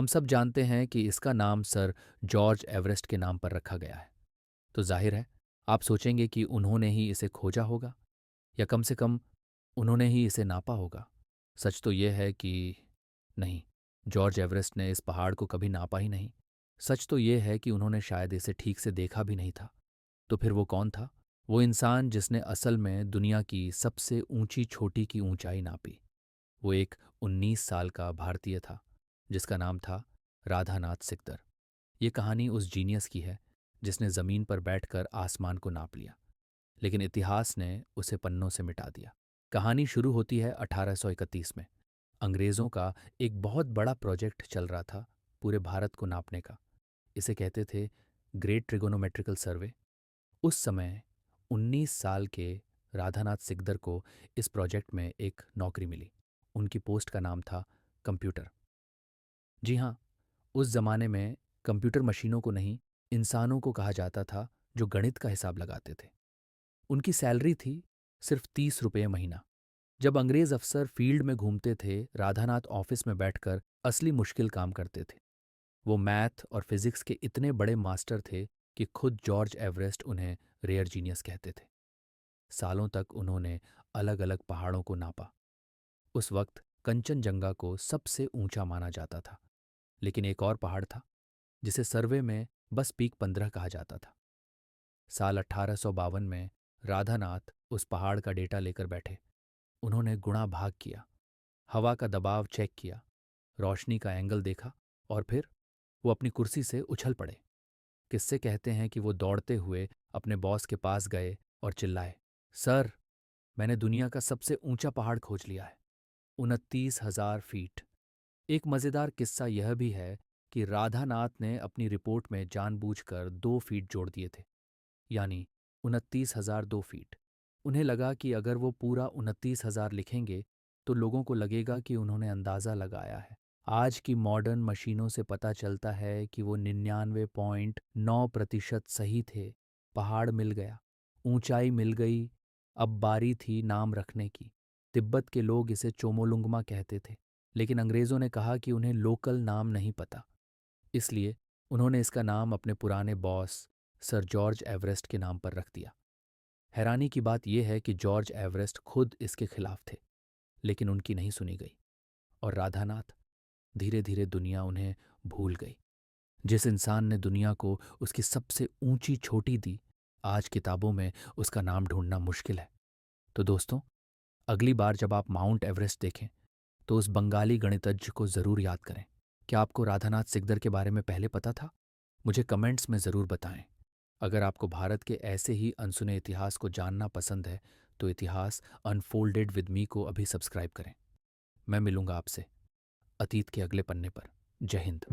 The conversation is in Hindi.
हम सब जानते हैं कि इसका नाम सर जॉर्ज एवरेस्ट के नाम पर रखा गया है। तो जाहिर है, आप सोचेंगे कि उन्होंने ही इसे खोजा होगा, या कम से कम उन्होंने ही इसे नापा होगा। सच तो यह है कि नहीं, जॉर्ज एवरेस्ट ने इस पहाड़ को कभी नापा ही नहीं। सच तो यह है कि उन्होंने शायद इसे ठीक से देखा भी नहीं था। तो फिर वो कौन था? वो इंसान जिसने असल में दुनिया की सबसे ऊंची चोटी की ऊंचाई नापी। वो एक 19 साल का भारतीय था, जिसका नाम था राधानाथ सिकदर। ये कहानी उस जीनियस की है जिसने ज़मीन पर बैठकर आसमान को नाप लिया, लेकिन इतिहास ने उसे पन्नों से मिटा दिया। कहानी शुरू होती है 1831 में। अंग्रेज़ों का एक बहुत बड़ा प्रोजेक्ट चल रहा था पूरे भारत को नापने का। इसे कहते थे ग्रेट ट्रिगोनोमेट्रिकल सर्वे। उस समय 19 साल के राधानाथ सिकदर को इस प्रोजेक्ट में एक नौकरी मिली। उनकी पोस्ट का नाम था कंप्यूटर। जी हाँ, उस जमाने में कंप्यूटर मशीनों को नहीं, इंसानों को कहा जाता था जो गणित का हिसाब लगाते थे। उनकी सैलरी थी सिर्फ 30 रुपये महीना। जब अंग्रेज अफसर फील्ड में घूमते थे, राधानाथ ऑफिस में बैठकर असली मुश्किल काम करते थे। वो मैथ और फिजिक्स के इतने बड़े मास्टर थे कि खुद जॉर्ज एवरेस्ट उन्हें रेयर जीनियस कहते थे। सालों तक उन्होंने अलग अलग पहाड़ों को नापा। उस वक्त कंचनजंगा को सबसे ऊंचा माना जाता था, लेकिन एक और पहाड़ था जिसे सर्वे में बस पीक 15 कहा जाता था। साल 1852 में राधानाथ उस पहाड़ का डेटा लेकर बैठे। उन्होंने गुणा भाग किया, हवा का दबाव चेक किया, रोशनी का एंगल देखा, और फिर वो अपनी कुर्सी से उछल पड़े। किस्से कहते हैं कि वो दौड़ते हुए अपने बॉस के पास गए और चिल्लाए, सर, मैंने दुनिया का सबसे ऊंचा पहाड़ खोज लिया है, 29,000 फीट। एक मज़ेदार किस्सा यह भी है कि राधानाथ ने अपनी रिपोर्ट में जानबूझकर 2 फीट जोड़ दिए थे, यानी 29,002 फीट। उन्हें लगा कि अगर वो पूरा 29,000 लिखेंगे तो लोगों को लगेगा कि उन्होंने अंदाज़ा लगाया है। आज की मॉडर्न मशीनों से पता चलता है कि वो 99.9% सही थे। पहाड़ मिल गया, ऊंचाई मिल गई। अब बारी थी नाम रखने की। तिब्बत के लोग इसे चोमोलुंगमा कहते थे, लेकिन अंग्रेज़ों ने कहा कि उन्हें लोकल नाम नहीं पता। इसलिए उन्होंने इसका नाम अपने पुराने बॉस सर जॉर्ज एवरेस्ट के नाम पर रख दिया। हैरानी की बात यह है कि जॉर्ज एवरेस्ट खुद इसके खिलाफ थे, लेकिन उनकी नहीं सुनी गई। और राधानाथ, धीरे धीरे दुनिया उन्हें भूल गई। जिस इंसान ने दुनिया को उसकी सबसे ऊंची चोटी दी, आज किताबों में उसका नाम ढूंढना मुश्किल है। तो दोस्तों, अगली बार जब आप माउंट एवरेस्ट देखें तो उस बंगाली गणितज्ञ को ज़रूर याद करें। क्या आपको राधानाथ सिकदर के बारे में पहले पता था? मुझे कमेंट्स में ज़रूर बताएं। अगर आपको भारत के ऐसे ही अनसुने इतिहास को जानना पसंद है तो इतिहास अनफोल्डेड विद मी को अभी सब्सक्राइब करें। मैं मिलूंगा आपसे अतीत के अगले पन्ने पर। जय हिंद।